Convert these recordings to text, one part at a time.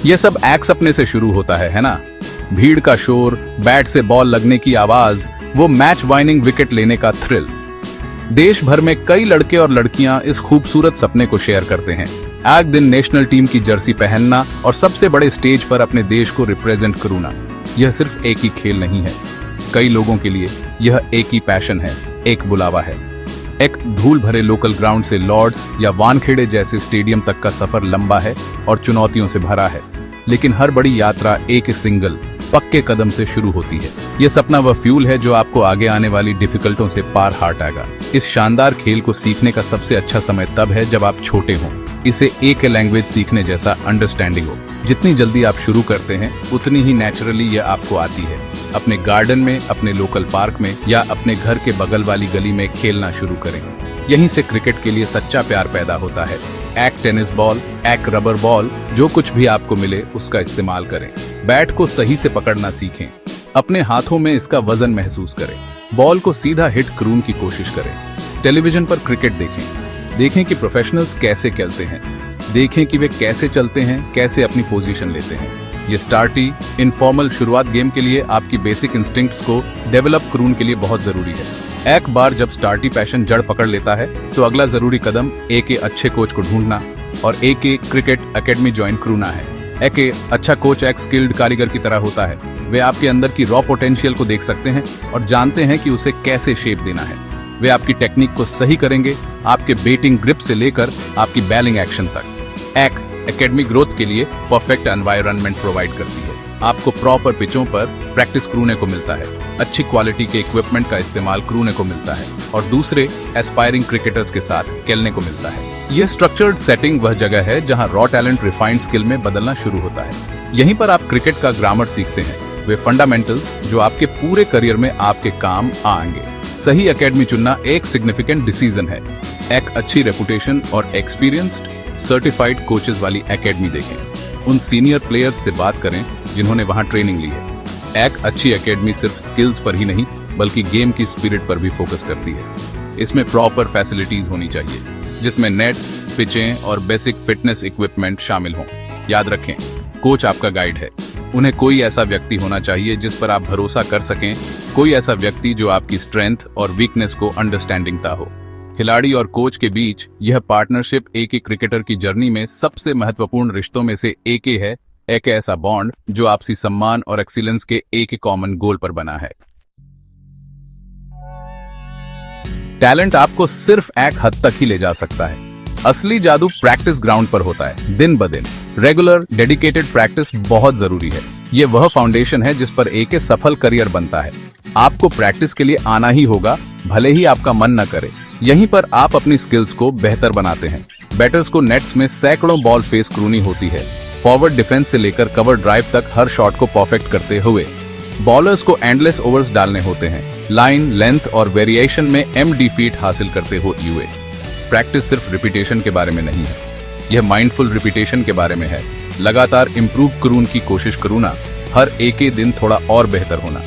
ये सब एक्स अपने से शुरू होता है ना? भीड़ का शोर, बैट से बॉल लगने की आवाज, वो मैच वाइनिंग विकेट लेने का थ्रिल। देश भर में कई लड़के और लड़कियां इस खूबसूरत सपने को शेयर करते हैं। एक दिन नेशनल टीम की जर्सी पहनना और सबसे बड़े स्टेज पर अपने देश को रिप्रेजेंट करना, यह सिर्फ एक ही खेल नहीं है। कई लोगों के लिए यह एक ही पैशन है, एक बुलावा है। एक धूल भरे लोकल ग्राउंड से लॉर्ड्स या वानखेड़े जैसे स्टेडियम तक का सफर लंबा है और चुनौतियों से भरा है, लेकिन हर बड़ी यात्रा एक सिंगल पक्के कदम से शुरू होती है। यह सपना वह फ्यूल है जो आपको आगे आने वाली डिफिकल्टों से पार हटाएगा। इस शानदार खेल को सीखने का सबसे अच्छा समय तब है जब आप छोटे हों। इसे एक लैंग्वेज सीखने जैसा अंडरस्टैंडिंग हो। जितनी जल्दी आप शुरू करते हैं उतनी ही नेचुरली यह आपको आती है। अपने गार्डन में, अपने लोकल पार्क में या अपने घर के बगल वाली गली में खेलना शुरू करें। यहीं से क्रिकेट के लिए सच्चा प्यार पैदा होता है। एक टेनिस बॉल, एक रबर बॉल, जो कुछ भी आपको मिले उसका इस्तेमाल करें। बैट को सही से पकड़ना सीखें। अपने हाथों में इसका वजन महसूस करें। बॉल को सीधा हिट करून की कोशिश करें। टेलीविजन पर क्रिकेट देखें कि प्रोफेशनल्स कैसे खेलते हैं। देखें कि वे कैसे चलते हैं, कैसे अपनी पोजीशन लेते हैं। ये स्टार्टी इनफॉर्मल शुरुआत गेम के लिए आपकी बेसिक इंस्टिंक्ट्स को डेवलप करून के लिए बहुत जरूरी है। एक बार जब स्टार्टी पैशन जड़ पकड़ लेता है तो अगला जरूरी कदम एक अच्छे कोच को ढूंढना और एक क्रिकेट एकेडमी ज्वाइन करना है। एक अच्छा कोच एक स्किल्ड कारीगर की तरह होता है। वे आपके अंदर की रॉ पोटेंशियल को देख सकते हैं और जानते हैं कि उसे कैसे शेप देना है। वे आपकी टेक्निक को सही करेंगे, आपके बैटिंग ग्रिप से लेकर आपकी बैलिंग एक्शन तक। एक एकेडमी ग्रोथ के लिए परफेक्ट एनवायरनमेंट प्रोवाइड करती है। आपको प्रॉपर पिचों पर प्रैक्टिस करने को मिलता है, अच्छी क्वालिटी के इक्विपमेंट का इस्तेमाल करने को मिलता है और दूसरे एस्पायरिंग क्रिकेटर्स के साथ खेलने को मिलता है। यह स्ट्रक्चर्ड सेटिंग वह जगह है जहां रॉ टैलेंट रिफाइंड स्किल में बदलना शुरू होता है। यहीं पर आप क्रिकेट का ग्रामर सीखते हैं, वे फंडामेंटल्स जो आपके पूरे करियर में आपके काम आएंगे। सही एकेडमी चुनना एक सिग्निफिकेंट डिसीजन है। एक अच्छी रेपुटेशन और एक्सपीरियंस्ड सर्टिफाइड कोचेस वाली एकेडमी देखें। उन सीनियर प्लेयर्स से बात करें जिन्होंने वहां ट्रेनिंग ली है। एक अच्छी एकेडमी सिर्फ स्किल्स पर ही नहीं बल्कि गेम की स्पिरिट पर भी फोकस करती है। इसमें प्रॉपर फैसिलिटीज होनी चाहिए जिसमें नेट्स, पिचें और बेसिक फिटनेस इक्विपमेंट शामिल हों। याद रखें, कोच आपका गाइड है। उन्हें कोई ऐसा व्यक्ति होना चाहिए जिस पर आप भरोसा कर सकें, कोई ऐसा व्यक्ति जो आपकी स्ट्रेंथ और वीकनेस को अंडरस्टैंडिंगता हो। खिलाड़ी और कोच के बीच यह पार्टनरशिप एक क्रिकेटर की जर्नी में सबसे महत्वपूर्ण रिश्तों में से एक है। एक ऐसा बॉन्ड जो आपसी सम्मान और एक्सीलेंस के एक कॉमन गोल पर बना है। टैलेंट आपको सिर्फ एक हद तक ही ले जा सकता है। असली जादू प्रैक्टिस ग्राउंड पर होता है। दिन ब दिन रेगुलर डेडिकेटेड प्रैक्टिस बहुत जरूरी है। ये वह फाउंडेशन है जिस पर एक सफल करियर बनता है। आपको प्रैक्टिस के लिए आना ही होगा, भले ही आपका मन न करे। यहीं पर आप अपनी स्किल्स को बेहतर बनाते हैं। बैटर्स को नेट्स में सैकड़ों बॉल फेस करनी होती है। फॉरवर्ड डिफेंस से लेकर कवर ड्राइव तक हर शॉट को परफेक्ट करते हुए बॉलर्स को एंडलेस ओवर्स डालने होते हैं। लाइन, लेंथ और वेरिएशन में एमडी फीट हासिल करते हुए। प्रैक्टिस सिर्फ रिपीटेशन के बारे में नहीं है, यह माइंडफुल रिपीटेशन के बारे में है। लगातार इंप्रूव करून की कोशिश करूना, हर एक दिन थोड़ा और बेहतर होना।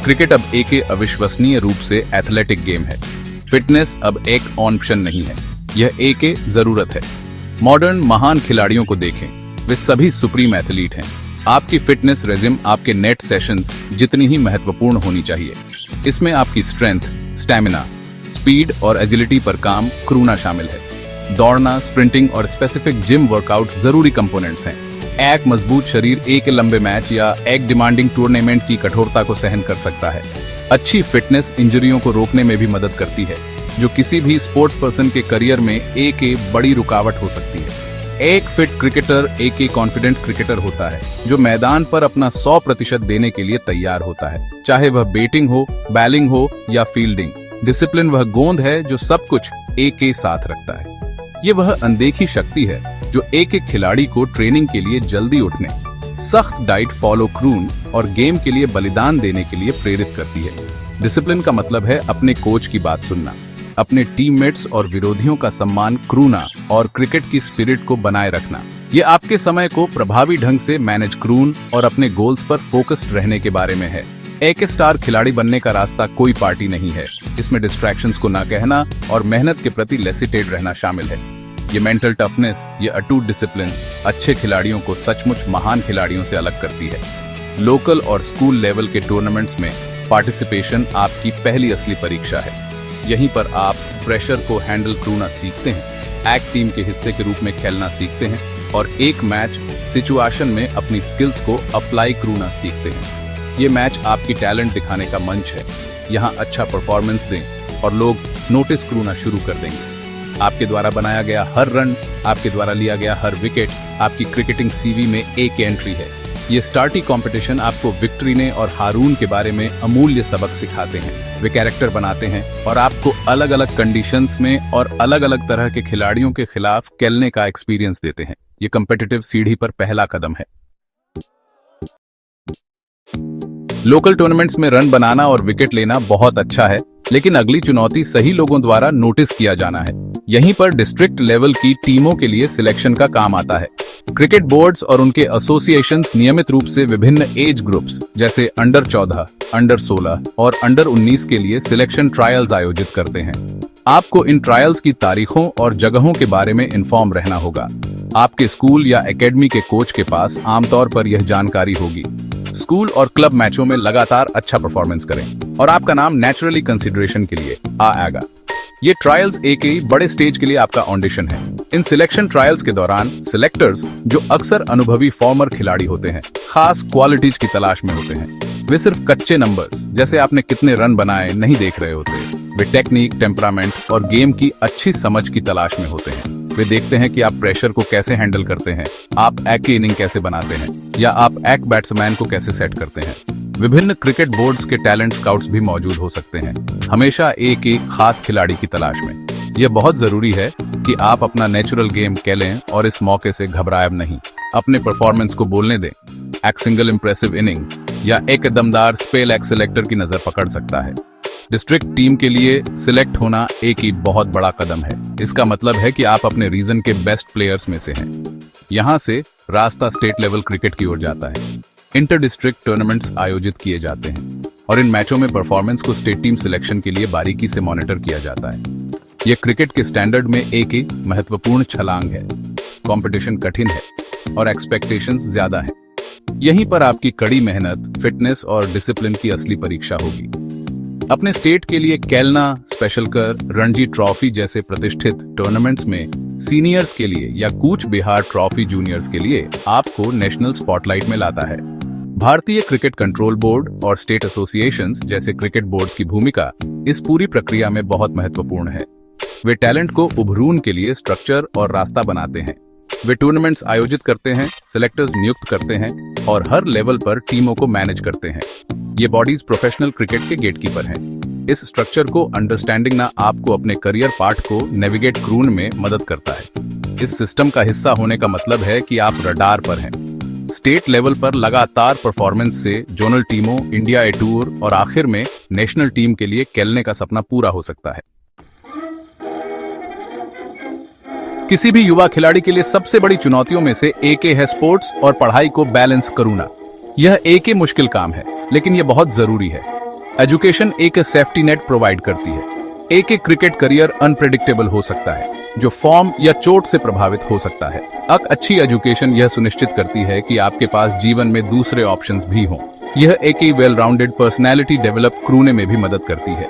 क्रिकेट अब एक अविश्वसनीय रूप से एथलेटिक गेम है। फिटनेस अब एक ऑप्शन नहीं है, यह एक जरूरत है। मॉडर्न महान खिलाड़ियों को देखें, वे सभी सुप्रीम एथलीट हैं। आपकी फिटनेस रेजिम आपके नेट सेशंस जितनी ही महत्वपूर्ण होनी चाहिए। इसमें आपकी स्ट्रेंथ, स्टैमिना, स्पीड और एजिलिटी पर काम करना शामिल है। दौड़ना, स्प्रिंटिंग और स्पेसिफिक जिम वर्कआउट जरूरी कंपोनेंट्स हैं। एक मजबूत शरीर एक लंबे मैच या एक डिमांडिंग टूर्नामेंट की कठोरता को सहन कर सकता है। अच्छी फिटनेस इंजरियों को रोकने में भी मदद करती है, जो किसी भी स्पोर्ट्स पर्सन के करियर में एक बड़ी रुकावट हो सकती है। एक फिट क्रिकेटर एक कॉन्फिडेंट क्रिकेटर होता है जो मैदान पर अपना 100% देने के लिए तैयार होता है, चाहे वह बैटिंग हो, बैलिंग हो या फील्डिंग। डिसिप्लिन वह गोंद है जो सब कुछ एक साथ रखता है। ये वह अनदेखी शक्ति है जो एक खिलाड़ी को ट्रेनिंग के लिए जल्दी उठने, सख्त डाइट फॉलो करून और गेम के लिए बलिदान देने के लिए प्रेरित करती है। डिसिप्लिन का मतलब है अपने कोच की बात सुनना, अपने टीममेट्स और विरोधियों का सम्मान करूना और क्रिकेट की स्पिरिट को बनाए रखना। ये आपके समय को प्रभावी ढंग से मैनेज करून और अपने गोल्स पर फोकस्ड रहने के बारे में है। एक स्टार खिलाड़ी बनने का रास्ता कोई पार्टी नहीं है। इसमें डिस्ट्रैक्शंस को ना कहना और मेहनत के प्रति लेसिटेड रहना शामिल है। ये मेंटल टफनेस, ये अटूट डिसिप्लिन अच्छे खिलाड़ियों को सचमुच महान खिलाड़ियों से अलग करती है। लोकल और स्कूल लेवल के टूर्नामेंट्स में पार्टिसिपेशन आपकी पहली असली परीक्षा है। यहीं पर आप प्रेशर को हैंडल करना सीखते हैं, एक्ट टीम के हिस्से के रूप में खेलना सीखते हैं और एक मैच सिचुएशन में अपनी स्किल्स को अप्लाई करना सीखते हैं। ये मैच आपकी टैलेंट दिखाने का मंच है। यहाँ अच्छा परफॉर्मेंस दें और लोग नोटिस करना शुरू कर देंगे। आपके द्वारा बनाया गया हर रन, आपके द्वारा लिया गया हर विकेट आपकी क्रिकेटिंग सीवी में एक एंट्री है। ये स्टार्टी कंपटीशन आपको विक्ट्री ने और हारून के बारे में अमूल्य सबक सिखाते हैं। वे कैरेक्टर बनाते हैं और आपको अलग अलग कंडीशंस में और अलग अलग तरह के खिलाड़ियों के खिलाफ खेलने का एक्सपीरियंस देते हैं। ये कॉम्पिटिटिव सीढ़ी पर पहला कदम है। लोकल टूर्नामेंट्स में रन बनाना और विकेट लेना बहुत अच्छा है, लेकिन अगली चुनौती सही लोगों द्वारा नोटिस किया जाना है। यहीं पर डिस्ट्रिक्ट लेवल की टीमों के लिए सिलेक्शन का काम आता है। क्रिकेट बोर्ड्स और उनके एसोसिएशंस नियमित रूप से विभिन्न एज ग्रुप्स जैसे अंडर 14, अंडर 16 और अंडर 19 के लिए सिलेक्शन ट्रायल्स आयोजित करते हैं। आपको इन ट्रायल्स की तारीखों और जगहों के बारे में इन्फॉर्म रहना होगा। आपके स्कूल या एकेडमी के कोच के पास आमतौर पर यह जानकारी होगी। स्कूल और क्लब मैचों में लगातार अच्छा परफॉर्मेंस करें और आपका नाम नेचुरली कंसिडरेशन के लिए आएगा। ये ट्रायल्स एक ही बड़े स्टेज के लिए आपका ऑडिशन है। इन सिलेक्शन ट्रायल्स के दौरान सिलेक्टर्स, जो अक्सर अनुभवी फॉर्मर खिलाड़ी होते हैं, खास क्वालिटीज की तलाश में होते हैं। वे सिर्फ कच्चे नंबर्स, जैसे आपने कितने रन बनाए, नहीं देख रहे होते। वे टेक्निक, टेम्परामेंट और गेम की अच्छी समझ की तलाश में होते हैं। वे देखते हैं कि आप प्रेशर को कैसे हैंडल करते हैं, आप एक इनिंग कैसे बनाते हैं, या आप एक बैट्समैन को कैसे सेट करते हैं। विभिन्न क्रिकेट बोर्ड्स के टैलेंट स्काउट्स भी मौजूद हो सकते हैं, हमेशा एक खास खिलाड़ी की तलाश में। यह बहुत जरूरी है कि आप अपना नेचुरल गेम खेलें और इस मौके से घबराए नहीं। अपने परफॉर्मेंस को बोलने दें। एक सिंगल इंप्रेसिव इनिंग या एक दमदार स्पेल एक सिलेक्टर की नजर पकड़ सकता है। डिस्ट्रिक्ट टीम के लिए सिलेक्ट होना एक ही बहुत बड़ा कदम है। इसका मतलब है कि आप अपने रीजन के बेस्ट प्लेयर्स में से हैं। यहाँ से रास्ता स्टेट लेवल क्रिकेट की ओर जाता है। इंटर डिस्ट्रिक्ट टूर्नामेंट्स आयोजित किए जाते हैं और इन मैचों में परफॉर्मेंस को स्टेट टीम सिलेक्शन के लिए बारीकी से मॉनिटर किया जाता है। यह क्रिकेट के स्टैंडर्ड में एक ही महत्वपूर्ण छलांग है। कंपटीशन कठिन है और एक्सपेक्टेशंस ज्यादा है। यहीं पर आपकी कड़ी मेहनत, फिटनेस और डिसिप्लिन की असली परीक्षा होगी। अपने स्टेट के लिए खेलना, स्पेशल कर, रणजी ट्रॉफी जैसे प्रतिष्ठित टूर्नामेंट्स में सीनियर्स के लिए या कूच बिहार ट्रॉफी जूनियर्स के लिए आपको नेशनल स्पॉटलाइट में लाता है। भारतीय क्रिकेट कंट्रोल बोर्ड और स्टेट एसोसिएशंस जैसे क्रिकेट बोर्ड्स की भूमिका इस पूरी प्रक्रिया में बहुत महत्वपूर्ण है। वे टैलेंट को उभरून के लिए स्ट्रक्चर और रास्ता बनाते हैं। वे टूर्नामेंट्स आयोजित करते हैं, सिलेक्टर्स नियुक्त करते हैं और हर लेवल पर टीमों को मैनेज करते हैं। ये बॉडीज प्रोफेशनल क्रिकेट के गेटकीपर हैं। इस स्ट्रक्चर को अंडरस्टैंडिंग ना आपको अपने करियर पार्ट को नेविगेट करून में मदद करता है। इस सिस्टम का हिस्सा होने का मतलब है कि आप रडार पर हैं। स्टेट लेवल पर लगातार परफॉर्मेंस से जोनल टीमों, इंडिया ए टूर और आखिर में नेशनल टीम के लिए खेलने का सपना पूरा हो सकता है। किसी भी युवा खिलाड़ी के लिए सबसे बड़ी चुनौतियों में से एक है स्पोर्ट्स और पढ़ाई को बैलेंस करना। यह एक मुश्किल काम है, लेकिन यह बहुत जरूरी है। एजुकेशन एक सेफ्टी नेट प्रोवाइड करती है। एक क्रिकेट करियर अनप्रेडिक्टेबल हो सकता है, जो फॉर्म या चोट से प्रभावित हो सकता है। एक अच्छी एजुकेशन यह सुनिश्चित करती है कि आपके पास जीवन में दूसरे ऑप्शंस भी हों। यह एक वेल राउंडेड पर्सनैलिटी डेवलप करने में भी मदद करती है।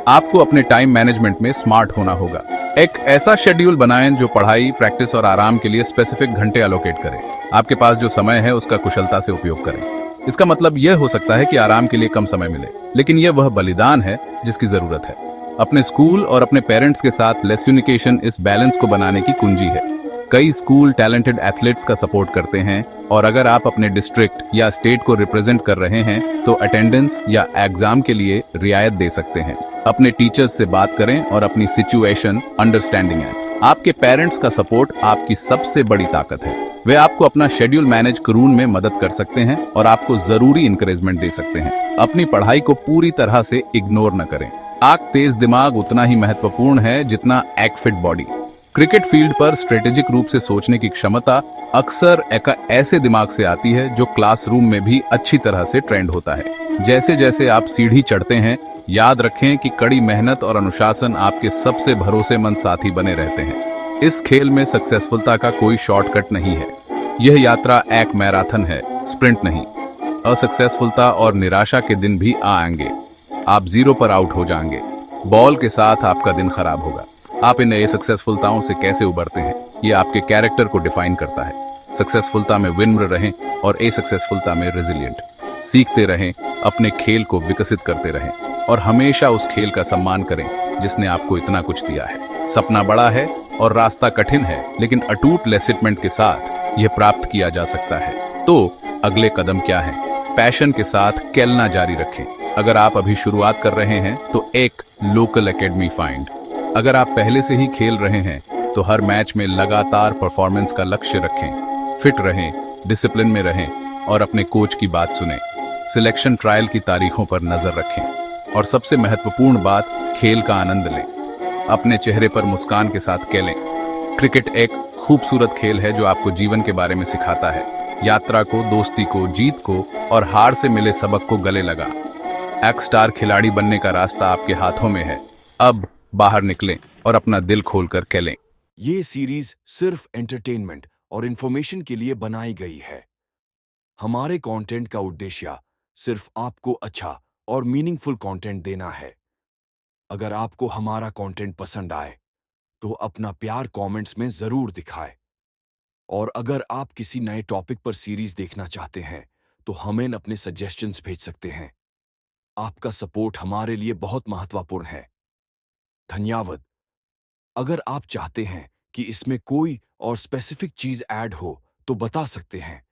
आपको अपने टाइम मैनेजमेंट में स्मार्ट होना होगा। एक ऐसा शेड्यूल बनाएं जो पढ़ाई, प्रैक्टिस और आराम के लिए स्पेसिफिक घंटे एलोकेट करे। आपके पास जो समय है उसका कुशलता से उपयोग करें। इसका मतलब यह हो सकता है कि आराम के लिए कम समय मिले, लेकिन यह वह बलिदान है जिसकी जरूरत है। अपने स्कूल और अपने पेरेंट्स के साथ लेस्यूनिकेशन इस बैलेंस को बनाने की कुंजी है। कई स्कूल टैलेंटेड एथलीट्स का सपोर्ट करते हैं और अगर आप अपने डिस्ट्रिक्ट या स्टेट को रिप्रेजेंट कर रहे हैं तो अटेंडेंस या एग्जाम के लिए रियायत दे सकते हैं। अपने टीचर्स से बात करें और अपनी सिचुएशन अंडरस्टैंडिंग है। आपके पेरेंट्स का सपोर्ट आपकी सबसे बड़ी ताकत है। वे आपको अपना शेड्यूल मैनेज करून में मदद कर सकते हैं और आपको जरूरी इंकरेजमेंट दे सकते हैं। अपनी पढ़ाई को पूरी तरह से इग्नोर न करें। एक तेज दिमाग उतना ही महत्वपूर्ण है जितना एक फिट बॉडी। क्रिकेट फील्ड पर स्ट्रेटेजिक रूप से सोचने की क्षमता अक्सर एक ऐसे दिमाग से आती है जो क्लासरूम में भी अच्छी तरह से ट्रेंड होता है। जैसे जैसे आप सीढ़ी चढ़ते हैं, याद रखें कि कड़ी मेहनत और अनुशासन आपके सबसे भरोसेमंद साथी बने रहते हैं। इस खेल में सक्सेसफुलता का कोई शॉर्टकट नहीं है। यह यात्रा एक मैराथन है, स्प्रिंट नहीं। असक्सेसफुलता और निराशा के दिन भी आएंगे। आप जीरो पर आउट हो जाएंगे। बॉल के साथ आपका दिन खराब होगा। आप इन असक्सेसफुलताओं से कैसे उबरते हैं, ये आपके कैरेक्टर को डिफाइन करता है। सक्सेसफुलता में विनम्र रहें और असक्सेसफुलता में रेजिलिएंट। सीखते रहें, अपने खेल को विकसित करते रहें और हमेशा उस खेल का सम्मान करें जिसने आपको इतना कुछ दिया है। सपना बड़ा है और रास्ता कठिन है, लेकिन अटूट लेसिटमेंट के साथ यह प्राप्त किया जा सकता है। तो अगले कदम क्या है? पैशन के साथ खेलना जारी रखें। अगर आप अभी शुरुआत कर रहे हैं तो एक लोकल एकेडमी फाइंड। अगर आप पहले से ही खेल रहे हैं तो हर मैच में लगातार परफॉर्मेंस का लक्ष्य रखें। फिट रहें, डिसिप्लिन में रहें और अपने कोच की बात सुनें। सिलेक्शन ट्रायल की तारीखों पर नजर रखें और सबसे महत्वपूर्ण बात, खेल का आनंद लें। अपने चेहरे पर मुस्कान के साथ खेलें। क्रिकेट एक खूबसूरत खेल है जो आपको जीवन के बारे में सिखाता है। यात्रा को, दोस्ती को, जीत को और हार से मिले सबक को गले लगा। एक स्टार खिलाड़ी बनने का रास्ता आपके हाथों में है। अब बाहर निकलें और अपना दिल खोलकर खेलें। ये सीरीज सिर्फ एंटरटेनमेंट और इंफॉर्मेशन के लिए बनाई गई है। हमारे कंटेंट का उद्देश्य सिर्फ आपको अच्छा और मीनिंगफुल कंटेंट देना है। अगर आपको हमारा कंटेंट पसंद आए तो अपना प्यार कमेंट्स में जरूर दिखाएं। और अगर आप किसी नए टॉपिक पर सीरीज देखना चाहते हैं तो हमें अपने सजेशंस भेज सकते हैं। आपका सपोर्ट हमारे लिए बहुत महत्वपूर्ण है। धन्यवाद। अगर आप चाहते हैं कि इसमें कोई और स्पेसिफिक चीज ऐड हो तो बता सकते हैं।